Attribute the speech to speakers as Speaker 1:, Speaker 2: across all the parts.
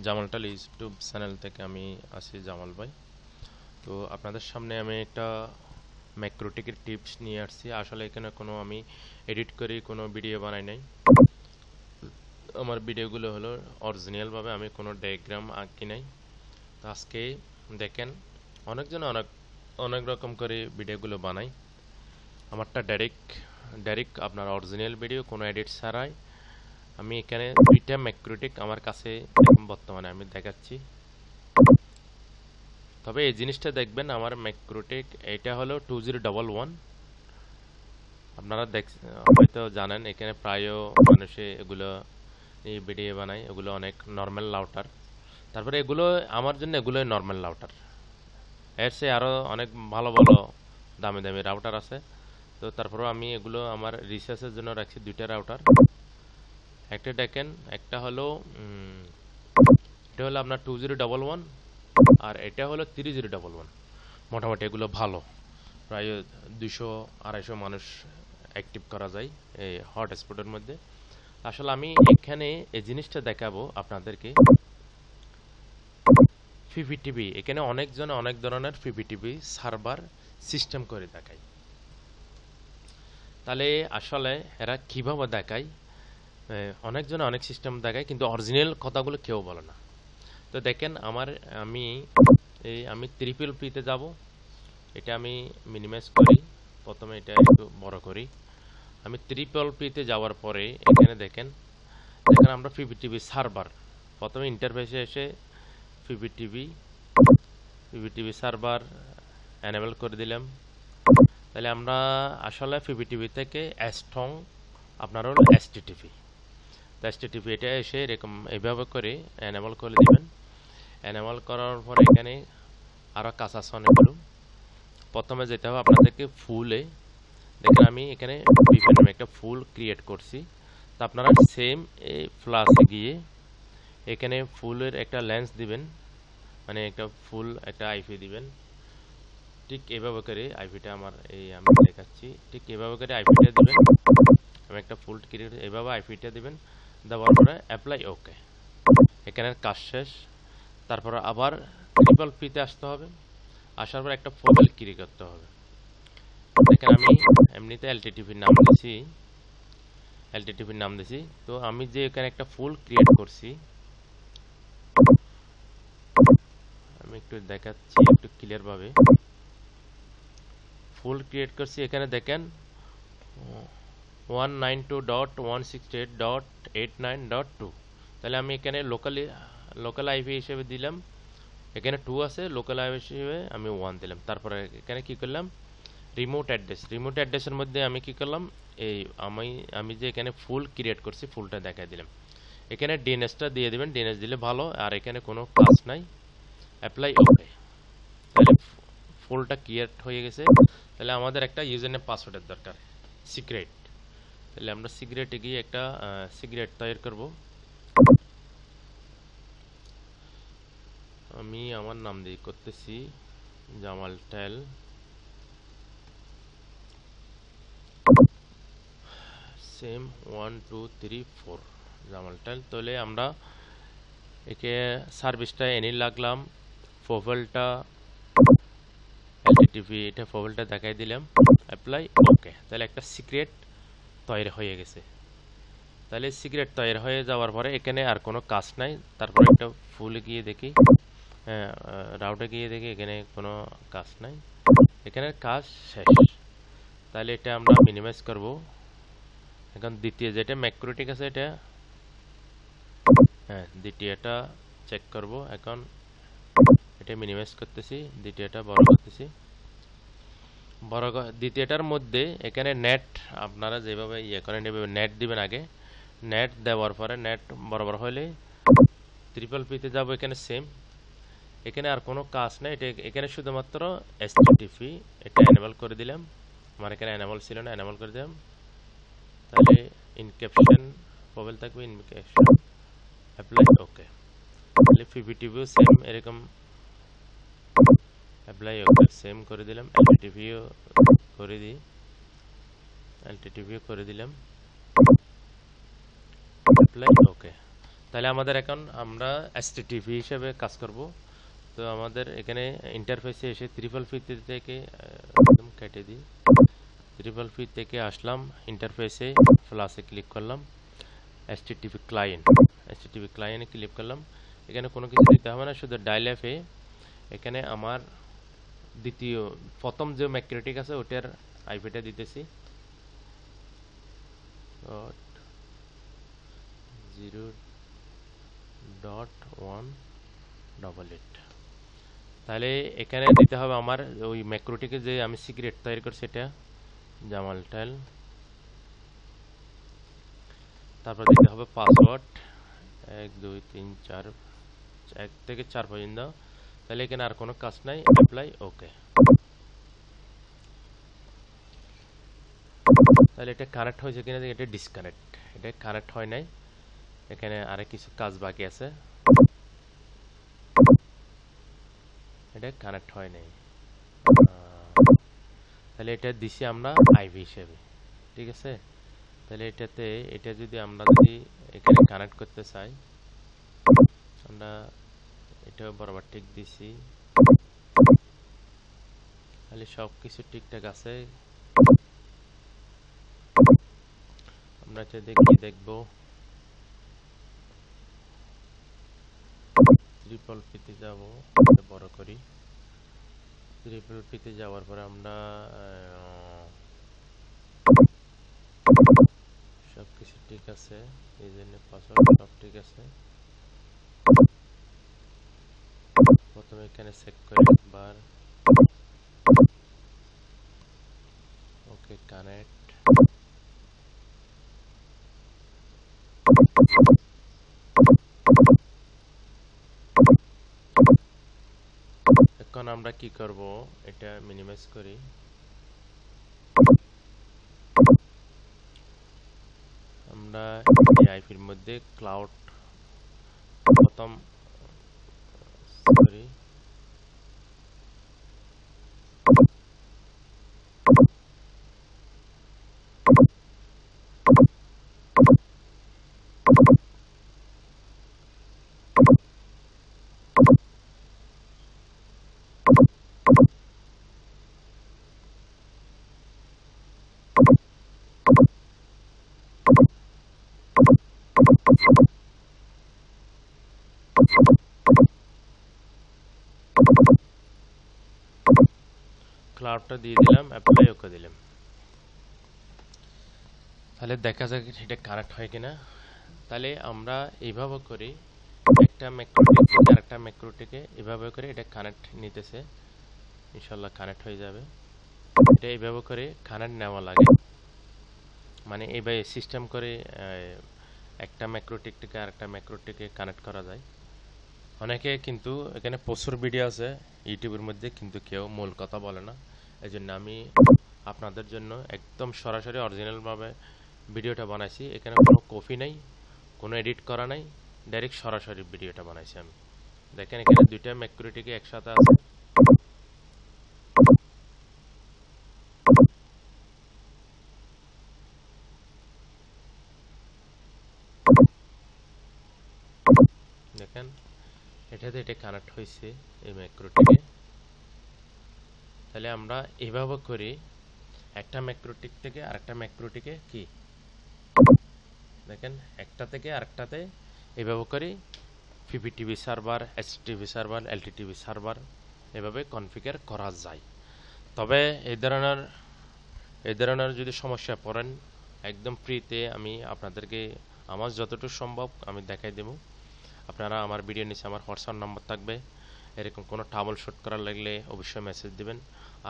Speaker 1: জামাল টাল YouTube channel থেকে আমি আছি জামাল ভাই। তো আপনাদের সামনে আমি একটা ম্যাক্রোটিকের টিপস নিয়ে আসছি। আসলে এখানে কোনো আমি এডিট করে কোনো ভিডিও বানাই নাই। আমার ভিডিওগুলো হলো অরিজিনালভাবে, আমি কোনো ডায়াগ্রাম আঁকি নাই। তো আজকে দেখেন, অনেকজন অনেক অনেক রকম করে ভিডিওগুলো বানাই। আমারটা ডাইরেক্ট আপনার অরিজিনাল ভিডিও, কোনো এডিট ছাড়াই। আমি এখানে দুইটা ম্যাক্রোটিক আমার কাছে বর্তমানে আমি দেখাচ্ছি। তবে এই জিনিসটা দেখবেন, আমার ম্যাক্রোটেক এটা হলো 2011। আপনারা হয়তো জানেন, এখানে প্রায় মানুষে এগুলো এই ভিডিও বানায়, এগুলো অনেক নর্মাল রাউটার। তারপরে এগুলো আমার জন্য এগুলোই নর্মাল রাউটার। এর চেয়ে আরও অনেক ভালো ভালো দামি দামি রাউটার আছে। তো তারপরেও আমি এগুলো আমার রিসার্চের জন্য রাখছি দুইটা রাউটার। একটা দেখেন, একটা হলো এটা হলো আপনার 2011, আর এটা হলো 3011। মোটামুটি এগুলো ভালো, প্রায় 200-250 মানুষ অ্যাক্টিভ করা যায় এই হটস্পটের মধ্যে। আসলে আমি এখানে এই জিনিসটা দেখাবো আপনাদেরকে। পিপিটিভি, এখানে অনেকজন অনেক ধরনের পিপিটিভি সার্ভার সিস্টেম করে দেখায়। তাহলে আসলে এরা কিভাবে দেখায়? অনেকজন অনেক সিস্টেম দেখায়, কিন্তু অরিজিনাল কথাগুলো কেউ বলে না। তো দেখেন, আমি ট্রিপল পিতে যাব। এটা আমি মিনিমাইজ করি, প্রথমে এটা একটু বড় করি। আমি ট্রিপল পিতে যাওয়ার পরে এখানে দেখেন আমরা পিপিটিভি সার্ভার, প্রথমে ইন্টারফেসে এসে পিপিটিভি পিপিটিভি সার্ভার এনেবল করে দিলাম। তাহলে আমরা আসলে পিপিটিভি থেকে স্ট্রং আপনার হলো এসটিটিপি। তো এসটিটিপি এটা এসে এরকম এইভাবে করে এনেবল করে দিবেন। এনেবল করার পরে এখানে আরও কাজ আছে অনেকগুলো। প্রথমে যেতে হবে আপনাদেরকে ফুলে। দেখেন আমি এখানে বিভিন্ন একটা ফুল ক্রিয়েট করছি। তো আপনারা সেম এই প্লাসে গিয়ে এখানে ফুলের একটা লেন্স দিবেন, মানে একটা ফুল একটা আইপি দিবেন। ঠিক এভাবে করে আইপিটা আমি দেখাচ্ছি। ঠিক এভাবে করে আইপিটা দিবেন। আমি একটা ফুল ক্রিয়েট এভাবে আইপিটা দিবেন, দেওয়ার পরে অ্যাপ্লাই ওকে। এখানের কাজ শেষ। তারপরে আবার ট্রিপল পিতে আসতে হবে। আসার পর একটা ফোবেল ক্রিয়েট করতে হবে। দেখেন আমি এমনিতে এলটিটিপির নাম দিছি। তো আমি যে এখানে একটা ফুল ক্রিয়েট করছি, আমি একটু দেখাচ্ছি একটু ক্লিয়ার ভাবে। ফুল ক্রিয়েট করছি, এখানে দেখেন 192.168.89.2। তাহলে আমি এখানে লোকাল আইপি হিসেবে দিলাম। এখানে 2 আছে, লোকাল আইপি হিসেবে আমি 1 দিলাম। তারপরে এখানে কি করলাম, রিমোট অ্যাড্রেসের মধ্যে আমি কি করলাম, এই আমি আমি যে এখানে ফুল ক্রিয়েট করছি ফুলটা দেখাই দিলাম। এখানে ডিএনএসটা দিয়ে দিবেন, ডিএনএস দিলে ভালো। আর এখানে কোনো কাজ নাই, অ্যাপ্লাই ওকে। তাহলে ফুলটা ক্রিয়েট হয়ে গেছে। তাহলে আমাদের একটা ইউজার নেম পাসওয়ার্ডের দরকার, সিক্রেট। তাহলে আমরা সিক্রেটে গিয়ে একটা সিক্রেট তৈরি করব। আমি আমার নাম দিয়ে করতেছি জামাল টেল। সেম 1 2 3 4 জামাল টেল। তাহলে আমরা একে সার্ভিসটা এনে লাগলাম, প্রোফাইলটা এলটিটিপি এটা প্রোফাইলটা দেখাই দিলাম, অ্যাপ্লাই ওকে। তাহলে একটা সিক্রেট তৈরি হয়ে গেছে। তাহলে সিক্রেট তৈরি হয়ে যাওয়ার পরে এখানে আর কোনো কাজ নাই। তারপরে একটা ফুলে গিয়ে দেখি, হ্যাঁ রাউটে গিয়ে দেখি এখানে কোনো কাজ নাই, এখানে কাজ শেষ। তাহলে এটা আমরা মিনিমাইজ করব। এখন দ্বিতীয় যেটা ম্যাক্রোটিক আছে এটা, হ্যাঁ দ্বিতীয়টা চেক করব। এখন এটা মিনিমাইজ করতেছি, দ্বিতীয়টা বড় করতেছি। দ্বিতীয়টার মধ্যে এখানে নেট আপনারা যেভাবে ইয়ে করেন এভাবে নেট দিবেন আগে। নেট দেওয়ার পরে নেট বরাবর হলে ট্রিপল পিতে যাব। এখানে সেম, এখানে আর কোনো কাজ নেই। এটা এখানে শুধুমাত্র এসটিটিপি এটা এনেবল করে দিলাম। আমার এখানে এনেবল ছিল না, এনেবল করে দিলাম। তাহলে ইনক্রিপশন প্রোফাইল থাকবে, ইনক্রিপশন অ্যাপ্লাই ওকে। তাহলে পিপিটিভিও সেম এরকম অ্যাপ্লাই ওকে সেম করে দিলাম। এলটিটিভিও করে দিই, এলটিটিভিও করে দিলাম, অ্যাপ্লাই ওকে। তাহলে আমাদের এখন আমরা এসটিটিভি হিসেবে কাজ করব। তো আমাদের এখানে ইন্টারফেসে এসে ট্রিপল পি থেকে একদম কেটে দিই, ট্রিপল পি থেকে আসলাম ইন্টারফেসে, প্লাসে ক্লিক করলাম, এসটিটিভি ক্লায়েন্টে ক্লিক করলাম। এখানে কোনো কিছু দিতে হবে না, শুধু ডায়াল এফে এখানে আমার প্রথম যে ম্যাক্রোটিক আছে ওটার আইপিটা দিতেছি 0.188। তাহলে এখানে দিতে হবে আমার ওই ম্যাক্রোটিকে যে আমি সিক্রেট তৈরি করছি এটা জামাল টাইল, তারপর দিতে হবে পাসওয়ার্ড 1 2 3 4 1 থেকে 4 পর্যন্ত। তাহলে এখানে আর কোনো কাজ নাই, অ্যাপ্লাই ওকে। তাহলে এটা কানেক্ট হয়েছে কিনা, এটা ডিসকানেক্ট, এটা কানেক্ট হয় নাই, এখানে আরে কিছু কাজ বাকি আছে, এটা কানেক্ট হয় নাই। তাহলে এটা দিছি আমরা আইভি হিসেবে, ঠিক আছে। তাহলে এটাতে এটা যদি আমরা যদি এখানে কানেক্ট করতে চাই, আমরা এটা বরাবর ঠিক দিছি, তাহলে সব কিছু ঠিকঠাক আছে। আমরা এটা দেখবো ট্রিপল পিতে যাব, বড় করি, ট্রিপল পিতে যাওয়ার পরে আমরা সব কিছু ঠিক আছে, এই জন্য পাসওয়ার্ড সব ঠিক আছে। প্রথমে এখানে চেক করে একবার, ওকে কানেক্ট। এখন আমরা কি করব, এটা মিনিমাইজ করি, আমরা এই আইপির মধ্যে ক্লাউড প্রথম সরি ক্লাউডটা দিয়ে দিলাম, অ্যাপ্লাই ওকে দিলাম। তাহলে দেখা যাক এটা কানেক্ট হয় কিনা। তাহলে আমরা এইভাবে করি, একটা ম্যাক্রোটিক থেকে আরেকটা ম্যাক্রোটিকে এভাবে করে এটা কানেক্ট নিতেছে, ইনশাল্লাহ কানেক্ট হয়ে যাবে। এটা এইভাবে করে কানেক্ট নেওয়া লাগে, মানে এইভাবে সিস্টেম করে একটা ম্যাক্রোটিক থেকে আরেকটা ম্যাক্রোটিকে কানেক্ট করা যায়। অনেকে কিন্তু এখানে প্রচুর ভিডিও আছে ইউটিউবের মধ্যে, কিন্তু কেউ মূল কথা বলে না। এই জন্য আমি আপনাদের জন্য একদম সরাসরি অরিজিনালভাবে ভিডিওটা বানাইছি। এখানে কোনো কপি নাই, কোনো এডিট করা নাই, ডাইরেক্ট সরাসরি ভিডিওটা বানাইছি আমি। দেখেন এখানে দুইটা ম্যাক্রোটিকে একসাথে আছে, দেখেন এটাতে এটা কানেক্ট হয়েছে এই ম্যাক্রোটিকে। তাহলে আমরা এইভাবে করি, একটা ম্যাক্রোটিক থেকে আরেকটা ম্যাক্রোটিকে কি দেখেন একটা থেকে আরেকটাতে এইভাবে করি পিপিটিভি সার্ভার, এইচটিটিভি সার্ভার, এলটিটিভি সার্ভার এভাবে কনফিগার করা যায়। তবে এই ধরনের যদি সমস্যা পড়েন, একদম ফ্রিতে আমি আপনাদেরকে আমার যতটুকু সম্ভব আমি দেখাই দেব। আপনারা আমার ভিডিও নিচে আমার হোয়াটসঅ্যাপ নাম্বার থাকবে, এরকম কোনো ট্রাবল শুট করার লাগলে অবশ্যই মেসেজ দিবেন।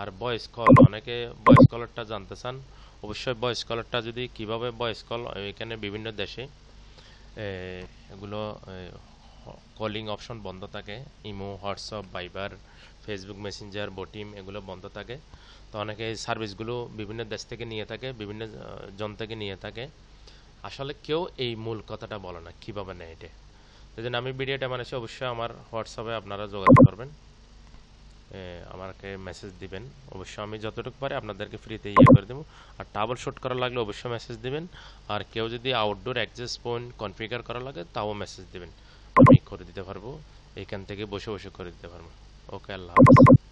Speaker 1: আর ভয়েস কল, অনেকে ভয়েস কলারটা জানতে চান, অবশ্যই ভয়েস কলারটা যদি কিভাবে ভয়েস কল, এখানে বিভিন্ন দেশে এগুলো কলিং অপশন বন্ধ থাকে, imo, WhatsApp, Viber, Facebook Messenger, Botim এগুলো বন্ধ থাকে। তো অনেকে এই সার্ভিসগুলো বিভিন্ন দেশ থেকে নিয়ে থাকে, বিভিন্ন জন থেকে নিয়ে থাকে। আসলে কেউ এই মূল কথাটা বলে না কীভাবে নেয় এটা। সেই জন্য আমি ভিডিওটা বানাচ্ছি, অবশ্যই আমার হোয়াটসঅ্যাপে আপনারা যোগাযোগ করবেন। আমাকে মেসেজ দিবেন। অবশ্যই আমি যতটুকু পারি আপনাদেরকে ফ্রিতে ইয়ে করে দেবো। আর ট্রাবল শুট করা লাগলে অবশ্যই মেসেজ দিবেন। আর কেউ যদি আউটডোর অ্যাক্সেস পয়েন্ট কনফিগার করা লাগে তাও মেসেজ দিবেন, আমি করে দিতে পারবো। এখান থেকে বসে বসে করে দিতে পারবো। ওকে, আল্লাহ হাফেজ।